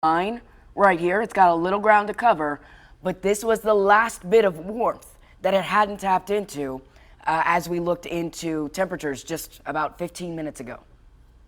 line right here. It's got a little ground to cover, but this was the last bit of warmth that it hadn't tapped into as we looked into temperatures just about 15 minutes ago.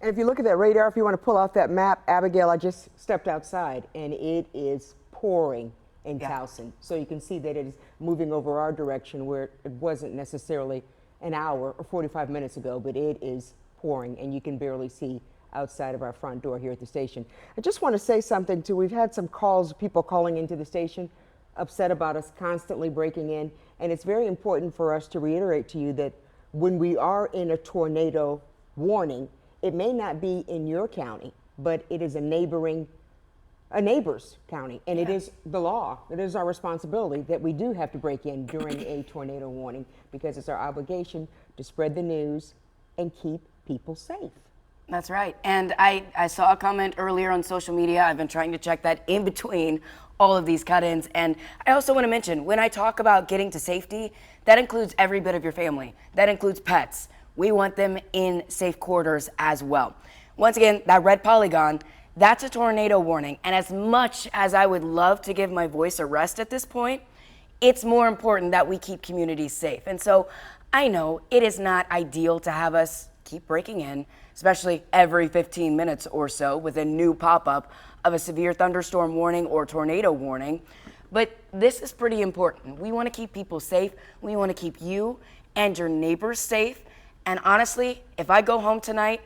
And if you look at that radar, if you want to pull out that map, Abigail, I just stepped outside and it is pouring in Towson. So you can see that it is moving over our direction where it wasn't necessarily an hour or 45 minutes ago, but it is pouring and you can barely see outside of our front door here at the station. I just want to say something too. We've had some calls, people calling into the station, upset about us constantly breaking in. And it's very important for us to reiterate to you that when we are in a tornado warning, it may not be in your county, but it is a neighbor's county, and it is the law. It is our responsibility that we do have to break in during a tornado warning because it's our obligation to spread the news and keep people safe. That's right. And I saw a comment earlier on social media. I've been trying to check that in between all of these cut-ins. And I also want to mention, when I talk about getting to safety, that includes every bit of your family. That includes pets. We want them in safe quarters as well. Once again, that red polygon, that's a tornado warning. And as much as I would love to give my voice a rest at this point, it's more important that we keep communities safe. And so I know it is not ideal to have us keep breaking in, especially every 15 minutes or so with a new pop-up of a severe thunderstorm warning or tornado warning. But this is pretty important. We want to keep people safe. We want to keep you and your neighbors safe. And honestly, if I go home tonight,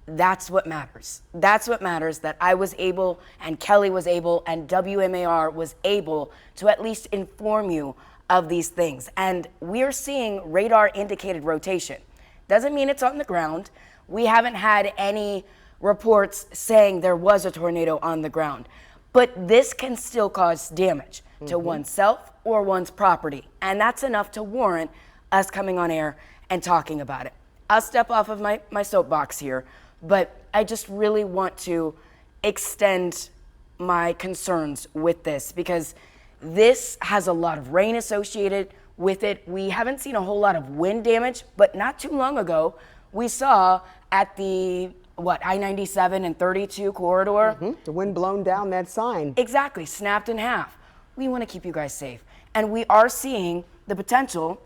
that's what matters. That's what matters, that I was able, and Kelly was able, and WMAR was able to at least inform you of these things. And we're seeing radar indicated rotation. Doesn't mean it's on the ground. We haven't had any reports saying there was a tornado on the ground. But this can still cause damage to oneself or one's property. And that's enough to warrant us coming on air and talking about it. I'll step off of my soapbox here, but I just really want to extend my concerns with this because this has a lot of rain associated with it. We haven't seen a whole lot of wind damage, but not too long ago, we saw at the, I-97 and 32 corridor. The wind blown down that sign. Exactly, snapped in half. We want to keep you guys safe. And we are seeing the potential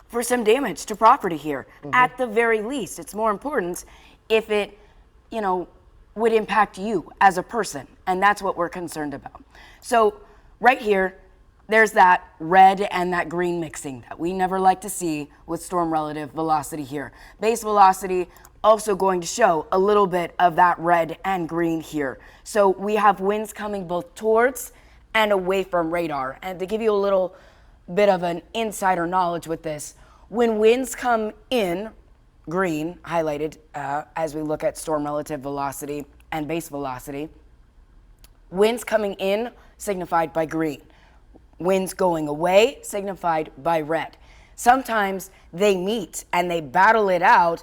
for some damage to property here. At the very least, it's more important if it, would impact you as a person. And that's what we're concerned about. So right here, there's that red and that green mixing that we never like to see with storm relative velocity here. Base velocity also going to show a little bit of that red and green here. So we have winds coming both towards and away from radar. And to give you a little bit of an insider knowledge with this, when winds come in, green highlighted as we look at storm relative velocity and base velocity, winds coming in signified by green. Winds going away signified by red. Sometimes they meet and they battle it out,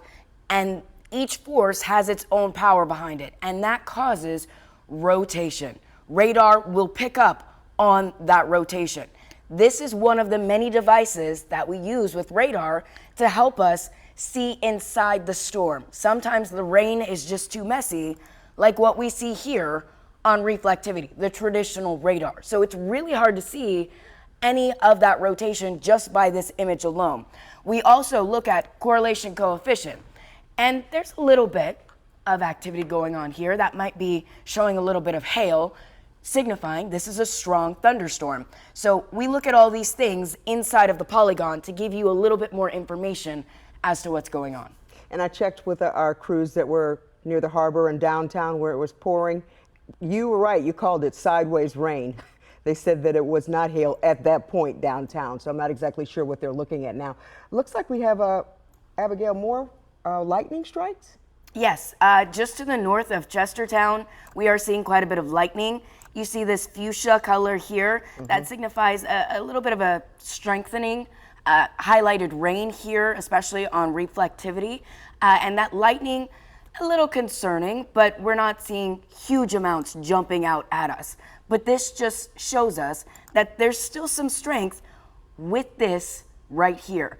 and each force has its own power behind it, and that causes rotation. Radar will pick up on that rotation. This is one of the many devices that we use with radar to help us see inside the storm. Sometimes the rain is just too messy, like what we see here on reflectivity, the traditional radar. So it's really hard to see any of that rotation just by this image alone. We also look at correlation coefficient, and there's a little bit of activity going on here that might be showing a little bit of hail, signifying this is a strong thunderstorm. So we look at all these things inside of the polygon to give you a little bit more information as to what's going on. And I checked with our crews that were near the harbor and downtown where it was pouring. You were right, you called it sideways rain. They said that it was not hail at that point downtown, so I'm not exactly sure what they're looking at now. Looks like we have, Abigail, more lightning strikes? Yes, just to the north of Chestertown, we are seeing quite a bit of lightning. You see this fuchsia color here, that signifies a little bit of a strengthening, highlighted rain here, especially on reflectivity. And that lightning, a little concerning, but we're not seeing huge amounts jumping out at us. But this just shows us that there's still some strength with this right here.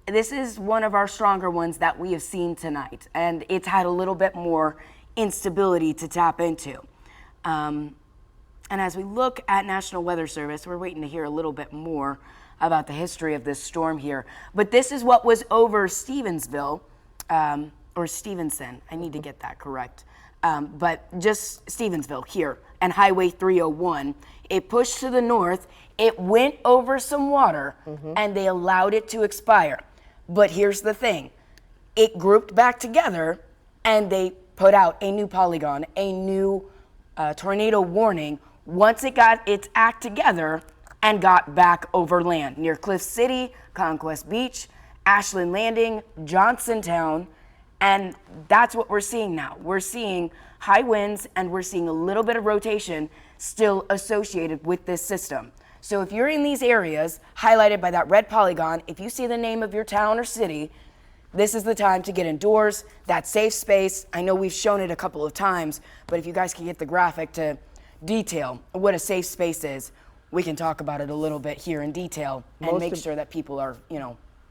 This is one of our stronger ones that we have seen tonight, and it's had a little bit more instability to tap into. And as we look at National Weather Service, we're waiting to hear a little bit more about the history of this storm here. But this is what was over Stevensville, or Stevenson. I need to get that correct. But just Stevensville here and Highway 301. It pushed to the north. It went over some water and they allowed it to expire. But here's the thing. It grouped back together and they put out a new polygon, a new tornado warning once it got its act together and got back over land near Cliff City, Conquest Beach, Ashland Landing, Johnsontown, and that's what we're seeing now. We're seeing high winds and we're seeing a little bit of rotation still associated with this system. So if you're in these areas highlighted by that red polygon, if you see the name of your town or city, this is the time to get indoors, that safe space. I know we've shown it a couple of times, but if you guys can get the graphic to detail what a safe space is, we can talk about it a little bit here in detail and make sure that people are,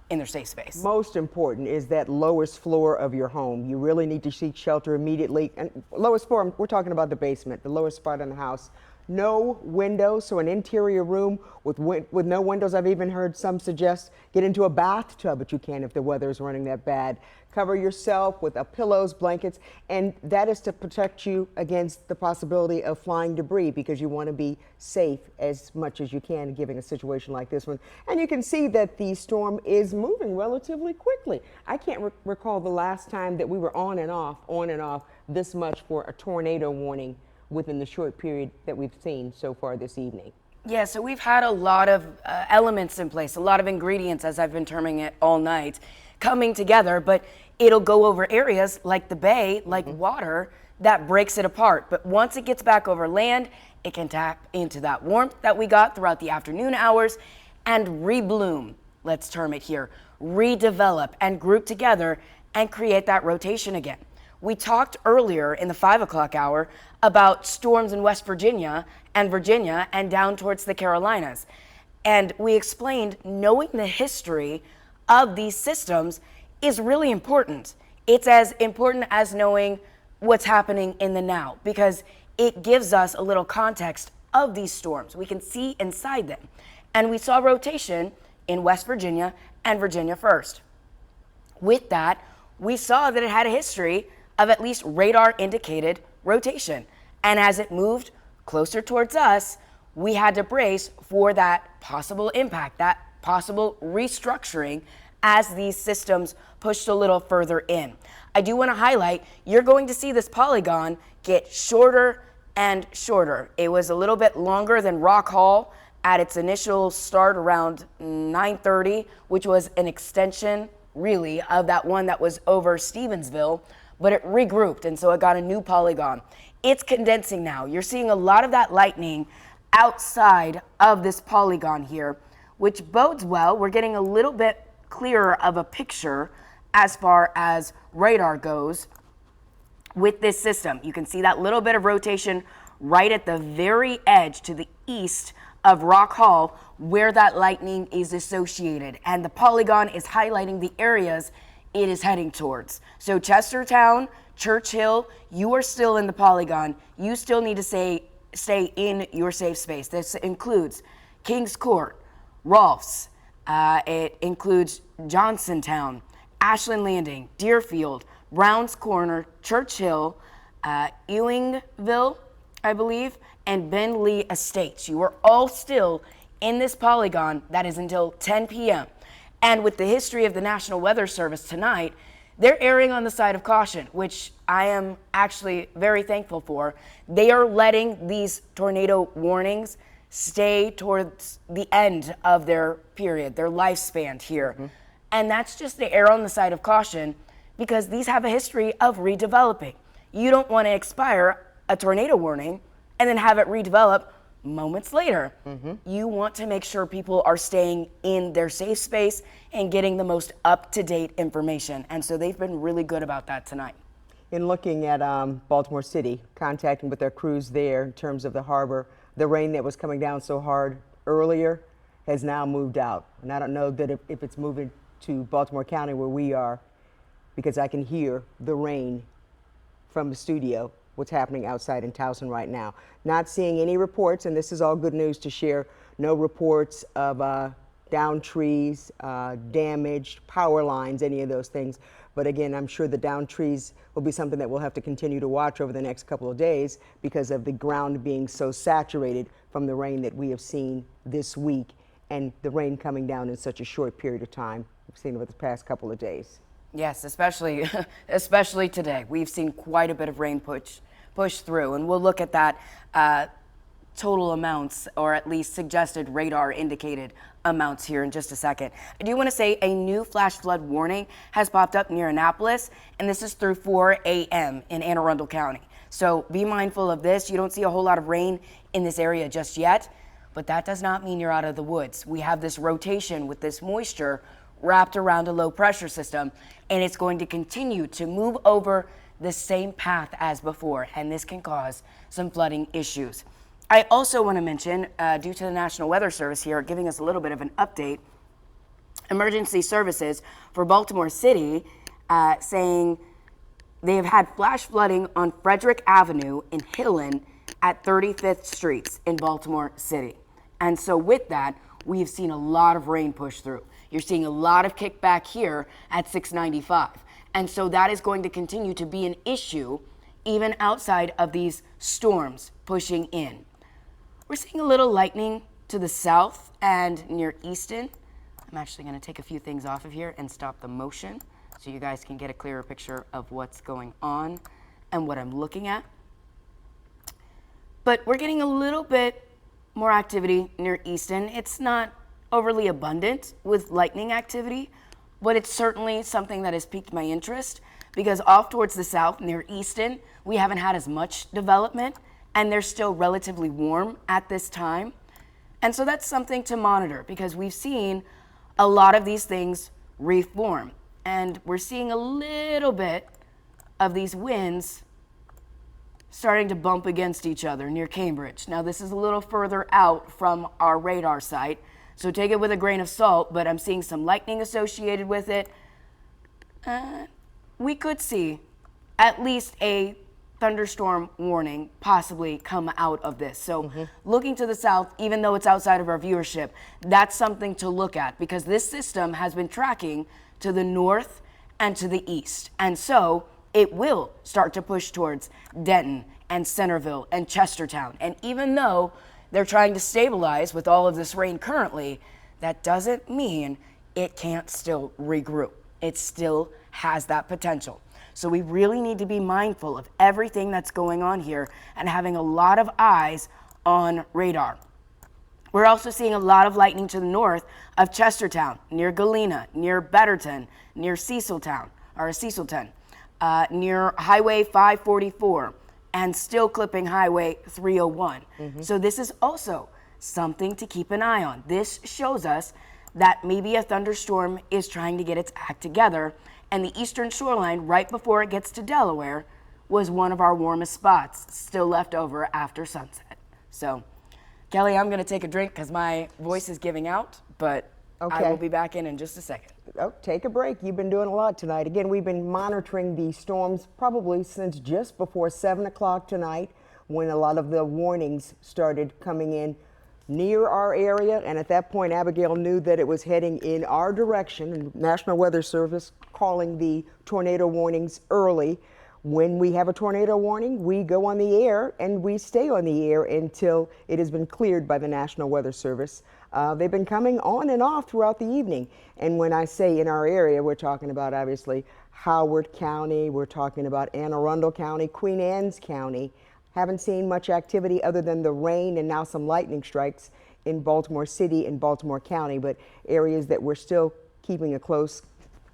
in their safe space. Most important is that lowest floor of your home. You really need to seek shelter immediately. And lowest floor, we're talking about the basement, the lowest spot in the house. No windows, so an interior room with no windows. I've even heard some suggest get into a bathtub, but you can if the weather is running that bad. Cover yourself with pillows, blankets, and that is to protect you against the possibility of flying debris because you want to be safe as much as you can given a situation like this one. And you can see that the storm is moving relatively quickly. I can't recall the last time that we were on and off this much for a tornado warning within the short period that we've seen so far this evening. Yeah, so we've had a lot of elements in place, a lot of ingredients, as I've been terming it all night, coming together, but it'll go over areas like the bay, like water, that breaks it apart. But once it gets back over land, it can tap into that warmth that we got throughout the afternoon hours and rebloom, let's term it here, redevelop and group together and create that rotation again. We talked earlier in the 5 o'clock hour about storms in West Virginia and down towards the Carolinas. And we explained knowing the history of these systems is really important. It's as important as knowing what's happening in the now because it gives us a little context of these storms. We can see inside them. And we saw rotation in West Virginia and Virginia first. With that, we saw that it had a history of at least radar indicated rotation. And as it moved closer towards us, we had to brace for that possible impact, that possible restructuring as these systems pushed a little further in. I do want to highlight, you're going to see this polygon get shorter and shorter. It was a little bit longer than Rock Hall at its initial start around 9:30, which was an extension really of that one that was over Stevensville, but it regrouped and so it got a new polygon. It's condensing now. You're seeing a lot of that lightning outside of this polygon here, which bodes well. We're getting a little bit clearer of a picture as far as radar goes with this system. You can see that little bit of rotation right at the very edge to the east of Rock Hall where that lightning is associated. And the polygon is highlighting the areas it is heading towards. So Chestertown, Churchill, you are still in the polygon. You still need to stay in your safe space. This includes Kings Court, Rolfs, it includes Johnsontown, Ashland Landing, Deerfield, Browns Corner, Churchill, Ewingville, I believe, and Ben Lee Estates. You are all still in this polygon that is until 10 p.m. And with the history of the National Weather Service tonight, they're erring on the side of caution, which I am actually very thankful for. They are letting these tornado warnings stay towards the end of their period, their lifespan here. And that's just the err on the side of caution because these have a history of redeveloping. You don't want to expire a tornado warning and then have it redevelop moments later. You want to make sure people are staying in their safe space and getting the most up-to-date information. And so they've been really good about that tonight. In looking at Baltimore City, contacting with their crews there in terms of the harbor, the rain that was coming down so hard earlier has now moved out. And I don't know that if it's moving to Baltimore County where we are, because I can hear the rain from the studio what's happening outside in Towson right now. Not seeing any reports, and this is all good news to share, no reports of downed trees, damaged power lines, any of those things. But again, I'm sure the downed trees will be something that we'll have to continue to watch over the next couple of days because of the ground being so saturated from the rain that we have seen this week and the rain coming down in such a short period of time. We've seen over the past couple of days. Yes, especially especially today. We've seen quite a bit of rain push through, and we'll look at that total amounts, or at least suggested radar indicated amounts here in just a second. I do want to say a new flash flood warning has popped up near Annapolis, and this is through 4 a.m. in Anne Arundel County. So be mindful of this. You don't see a whole lot of rain in this area just yet, but that does not mean you're out of the woods. We have this rotation with this moisture wrapped around a low pressure system, and it's going to continue to move over the same path as before, and this can cause some flooding issues. I also want to mention, due to the National Weather Service here giving us a little bit of an update, emergency services for Baltimore City saying they have had flash flooding on Frederick Avenue in Hillen at 35th Streets in Baltimore City. And so with that, we've seen a lot of rain push through. You're seeing a lot of kickback here at 695. And so that is going to continue to be an issue even outside of these storms pushing in. We're seeing a little lightning to the south and near Easton. I'm actually going to take a few things off of here and stop the motion so you guys can get a clearer picture of what's going on and what I'm looking at. But we're getting a little bit more activity near Easton. It's not overly abundant with lightning activity, but it's certainly something that has piqued my interest because off towards the south near Easton, we haven't had as much development and they're still relatively warm at this time. And so that's something to monitor because we've seen a lot of these things reform. And we're seeing a little bit of these winds starting to bump against each other near Cambridge. Now, this is a little further out from our radar site, so take it with a grain of salt, but I'm seeing some lightning associated with it. We could see at least a thunderstorm warning possibly come out of this. So looking to the south, even though it's outside of our viewership, that's something to look at because this system has been tracking to the north and to the east. And so it will start to push towards Denton and Centerville and Chestertown. And even though they're trying to stabilize with all of this rain currently, that doesn't mean it can't still regroup. It still has that potential. So we really need to be mindful of everything that's going on here and having a lot of eyes on radar. We're also seeing a lot of lightning to the north of Chestertown, near Galena, near Betterton, near Cecilton, near Highway 544, and still clipping Highway 301. So this is also something to keep an eye on. This shows us that maybe a thunderstorm is trying to get its act together, and the eastern shoreline right before it gets to Delaware was one of our warmest spots still left over after sunset. So, Kelly, I'm going to take a drink because my voice is giving out, but I will be back in just a second. Oh, take a break. You've been doing a lot tonight. Again, we've been monitoring the storms probably since just before 7 o'clock tonight when a lot of the warnings started coming in near our area. And at that point, Abigail knew that it was heading in our direction. And National Weather Service calling the tornado warnings early. When we have a tornado warning, we go on the air and we stay on the air until it has been cleared by the National Weather Service. They've been coming on and off throughout the evening. And when I say in our area, we're talking about obviously Howard County, we're talking about Anne Arundel County, Queen Anne's County. Haven't seen much activity other than the rain and now some lightning strikes in Baltimore City and Baltimore County, but areas that we're still keeping a close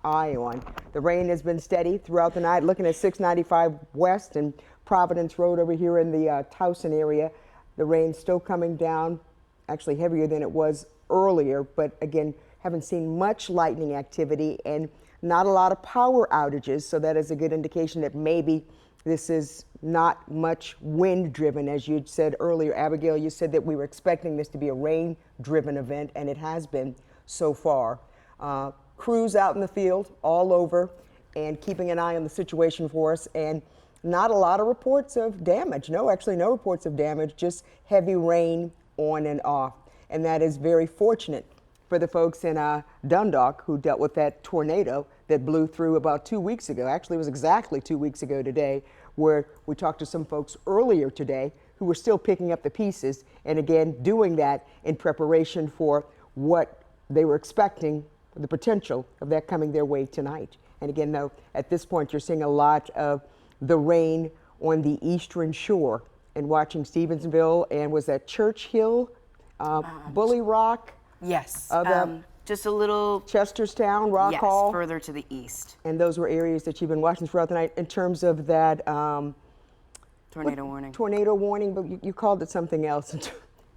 eye on. The rain has been steady throughout the night. Looking at 695 West and Providence Road over here in the Towson area, the rain's still coming down, actually heavier than it was earlier, but again, haven't seen much lightning activity and not a lot of power outages, so that is a good indication that maybe this is not much wind driven. As you'd said earlier, Abigail, you said that we were expecting this to be a rain driven event, and it has been so far. Crews out in the field all over and keeping an eye on the situation for us. And not a lot of reports of damage. No, actually no reports of damage, just heavy rain on and off. And that is very fortunate for the folks in Dundalk who dealt with that tornado that blew through about 2 weeks ago. Actually, it was exactly 2 weeks ago today, where we talked to some folks earlier today who were still picking up the pieces, and again, doing that in preparation for what they were expecting, the potential of that coming their way tonight. And again, though, at this point, you're seeing a lot of the rain on the eastern shore, and watching Stevensville, and was that Churchill, Bully Rock, Yes. the Just a little, Chesterstown, Rock yes, Hall, further to the east. and those were areas that you've been watching throughout the night in terms of that Tornado warning. tornado warning, but you called it something else.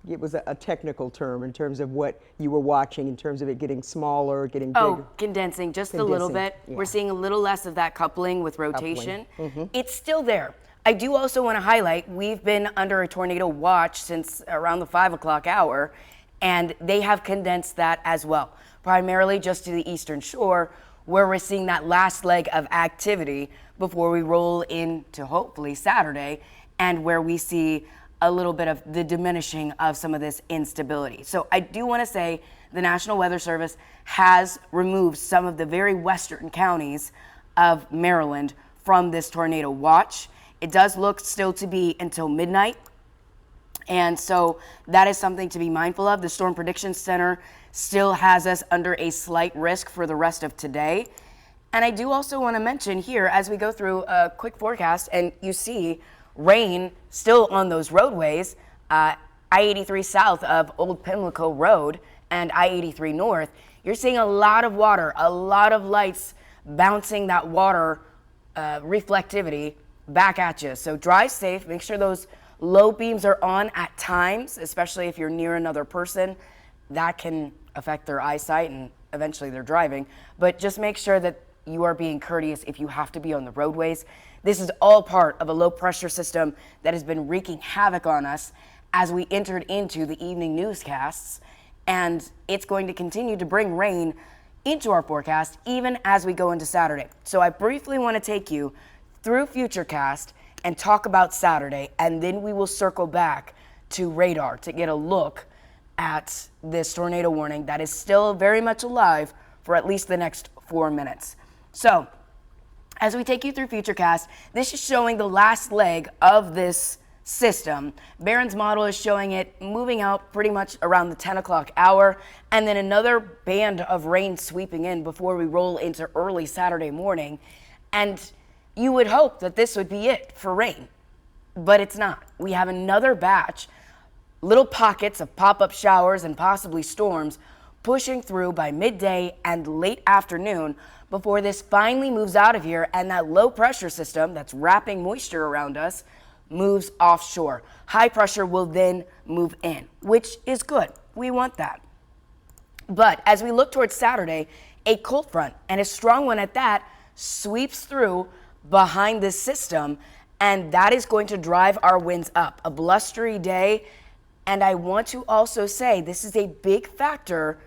It was a technical term in terms of what you were watching, in terms of it getting smaller, getting bigger. Oh, condensing just a little Condensing, bit. yeah. We're seeing a little less of that coupling with rotation. It's still there. I do also want to highlight, we've been under a tornado watch since around the 5 o'clock hour, and they have condensed that as well, primarily just to the eastern shore, where we're seeing that last leg of activity before we roll into hopefully Saturday, and where we see a little bit of the diminishing of some of this instability. So I do want to say the National Weather Service has removed some of the very western counties of Maryland from this tornado watch. It does look still to be until midnight, and so that is something to be mindful of. The Storm Prediction Center still has us under a slight risk for the rest of today. And I do also want to mention here, as we go through a quick forecast, and you see rain still on those roadways, I-83 south of Old Pimlico Road and I-83 north, you're seeing a lot of water, a lot of lights bouncing that water reflectivity back at you. So drive safe, make sure those low beams are on at times, especially if you're near another person. That can affect their eyesight and eventually their driving. But just make sure that you are being courteous if you have to be on the roadways. This is all part of a low pressure system that has been wreaking havoc on us as we entered into the evening newscasts. And it's going to continue to bring rain into our forecast even as we go into Saturday. So I briefly want to take you through Futurecast and talk about Saturday, and then we will circle back to radar to get a look at this tornado warning that is still very much alive for at least the next 4 minutes. So, as we take you through Futurecast, this is showing the last leg of this system. Barron's model is showing it moving out pretty much around the 10 o'clock hour, and then another band of rain sweeping in before we roll into early Saturday morning. And you would hope that this would be it for rain, but it's not. We have another batch, little pockets of pop-up showers and possibly storms pushing through by midday and late afternoon before this finally moves out of here, and that low pressure system that's wrapping moisture around us moves offshore. High pressure will then move in, which is good. We want that. But as we look towards Saturday, a cold front, and a strong one at that, sweeps through behind this system, and that is going to drive our winds up. A blustery day, and I want to also say this is a big factor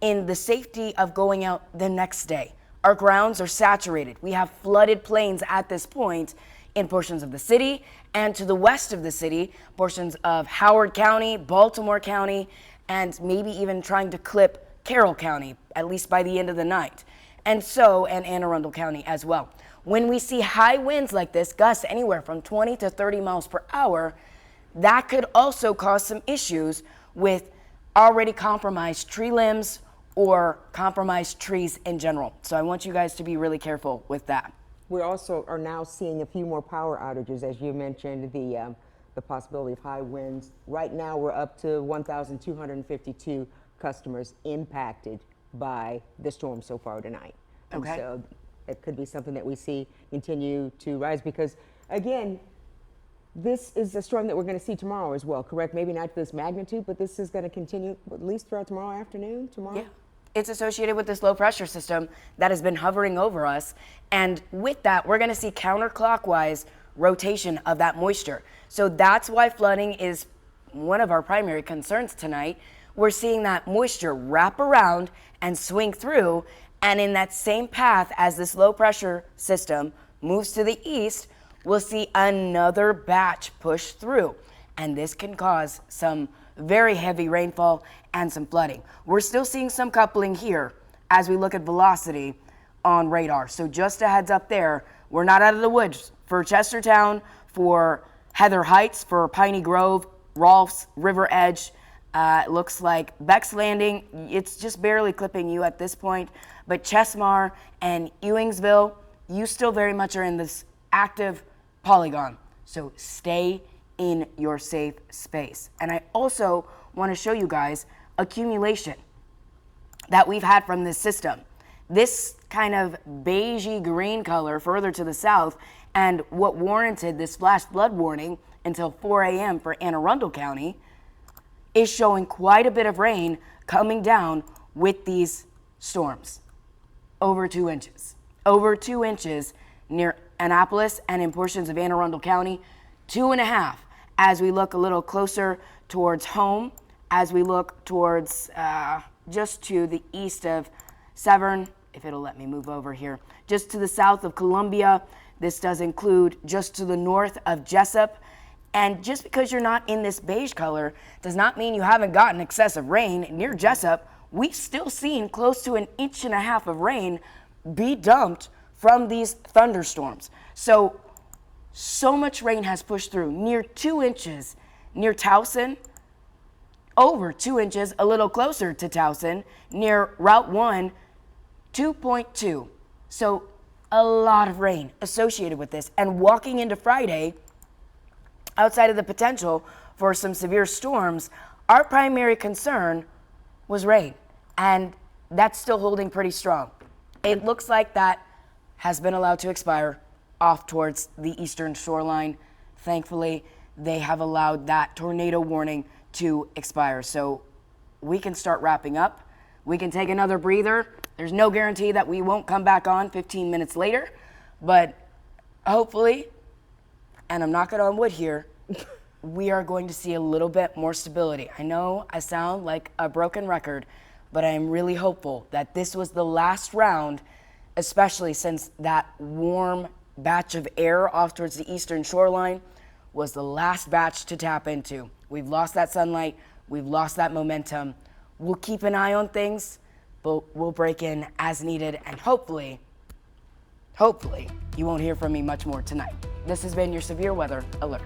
in the safety of going out the next day. Our grounds are saturated. We have flooded plains at this point in portions of the city, and to the west of the city, portions of Howard County, Baltimore County, and maybe even trying to clip Carroll County, at least by the end of the night. And Anne Arundel County as well. When we see high winds like this, gusts anywhere from 20 to 30 miles per hour, that could also cause some issues with already compromised tree limbs or compromised trees in general. So I want you guys to be really careful with that. We also are now seeing a few more power outages, as you mentioned, the possibility of high winds. Right now, we're up to 1,252 customers impacted by the storm so far tonight. Okay. And so it could be something that we see continue to rise because, again, this is a storm that we're going to see tomorrow as well, correct? Maybe not this magnitude, but this is going to continue at least throughout tomorrow afternoon, tomorrow? Yeah. It's associated with this low pressure system that has been hovering over us. And with that, we're going to see counterclockwise rotation of that moisture. So that's why flooding is one of our primary concerns tonight. We're seeing that moisture wrap around and swing through, and in that same path as this low pressure system moves to the east, we'll see another batch push through, and this can cause some very heavy rainfall and some flooding. We're still seeing some coupling here as we look at velocity on radar. So just a heads up there, we're not out of the woods for Chestertown, for Heather Heights, for Piney Grove, Rolfs, River Edge. It looks like Beck's Landing, it's just barely clipping you at this point, but Chesmar and Ewingsville, you still very much are in this active polygon. So stay in your safe space. And I also want to show you guys accumulation that we've had from this system. This kind of beigey green color further to the south, and what warranted this flash flood warning until 4 a.m. for Anne Arundel County is showing quite a bit of rain coming down with these storms. Over 2 inches. Over 2 inches near Annapolis and in portions of Anne Arundel County. 2.5 as we look a little closer towards home, as we look towards just to the east of Severn, if it'll let me move over here, just to the south of Columbia. This does include just to the north of Jessup. And just because you're not in this beige color does not mean you haven't gotten excessive rain. Near Jessup, we've still seen close to 1.5 inches of rain be dumped from these thunderstorms. So much rain has pushed through. Near 2 inches near Towson, over 2 inches a little closer to Towson, near Route 1, 2.2. So a lot of rain associated with this. And walking into Friday, outside of the potential for some severe storms, our primary concern was rain, and that's still holding pretty strong. It looks like that has been allowed to expire off towards the eastern shoreline. Thankfully, they have allowed that tornado warning to expire, so we can start wrapping up. We can take another breather. There's no guarantee that we won't come back on 15 minutes later, but hopefully, and I'm knocking on wood here, we are going to see a little bit more stability. I know I sound like a broken record, but I am really hopeful that this was the last round, especially since that warm batch of air off towards the eastern shoreline was the last batch to tap into. We've lost that sunlight, we've lost that momentum. We'll keep an eye on things, but we'll break in as needed, and hopefully, you won't hear from me much more tonight. This has been your Severe Weather Alert.